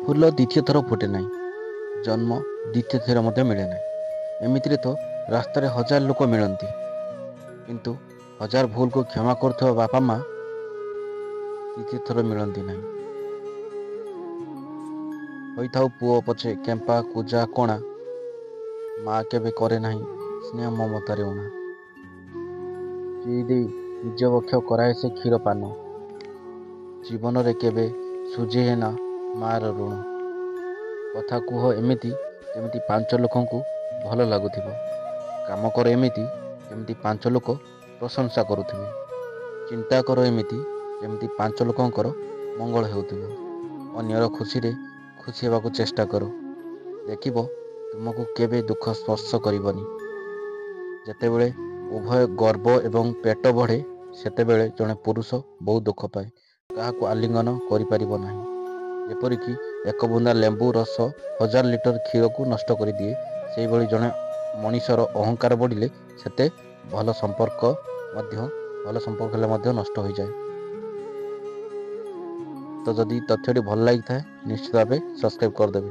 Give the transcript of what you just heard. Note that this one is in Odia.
ଫୁଲ ଦ୍ୱିତୀୟ ଥର ଫୁଟେ ନାହିଁ, ଜନ୍ମ ଦ୍ୱିତୀୟ ଥର ମଧ୍ୟ ମିଳେ ନାହିଁ। ଏମିତିରେ ତ ରାସ୍ତାରେ ହଜାର ଲୋକ ମିଳନ୍ତି, କିନ୍ତୁ ହଜାର ଭୁଲକୁ କ୍ଷମା କରୁଥିବା ବାପା ମା ଦ୍ୱିତୀୟ ଥର ମିଳନ୍ତି ନାହିଁ। ହୋଇଥାଉ ପୁଅ ପଛେ କେମ୍ପା କୁଜା କଣା, ମା କେବେ କରେ ନାହିଁ ସ୍ନେହ ମମତାରେ ଊଣା। ପିଇ ଦେଇ ନିଜ ବକ୍ଷ କରାଏ ସେ କ୍ଷୀର ପାନ, ଜୀବନରେ କେବେ ସୁଝେ ନା ମାର ଋଣ। କଥା କୁହ ଏମିତି ଯେମିତି ପାଞ୍ଚ ଲୋକଙ୍କୁ ଭଲ ଲାଗୁଥିବ, କାମ କର ଏମିତି ଯେମିତି ପାଞ୍ଚ ଲୋକ ପ୍ରଶଂସା କରୁଥିବେ, ଚିନ୍ତା କର ଏମିତି ଯେମିତି ପାଞ୍ଚ ଲୋକଙ୍କର ମଙ୍ଗଳ ହେଉଥିବ। ଅନ୍ୟର ଖୁସିରେ ଖୁସି ହେବାକୁ ଚେଷ୍ଟା କର, ଦେଖିବ ତୁମକୁ କେବେ ଦୁଃଖ ସ୍ପର୍ଶ କରିବନି। ଯେତେବେଳେ ଉଭୟ ଗର୍ବ ଏବଂ ପେଟ ବଢ଼େ, ସେତେବେଳେ ଜଣେ ପୁରୁଷ ବହୁ ଦୁଃଖ ପାଏ, କାହାକୁ ଆଲିଙ୍ଗନ କରିପାରିବ ନାହିଁ। ଯେପରିକି ଏକ ବୁନ୍ଦା ଲେମ୍ବୁ ରସ ହଜାର ଲିଟର କ୍ଷୀରକୁ ନଷ୍ଟ କରିଦିଏ, ସେହିଭଳି ଜଣେ ମଣିଷର ଅହଙ୍କାର ବଢ଼ିଲେ ସେତେ ଭଲ ସମ୍ପର୍କ ହେଲେ ମଧ୍ୟ ନଷ୍ଟ ହୋଇଯାଏ। ତ ଯଦି ତଥ୍ୟଟି ଭଲ ଲାଗିଥାଏ ନିଶ୍ଚିତ ଭାବେ ସବସ୍କ୍ରାଇବ୍ କରିଦେବେ।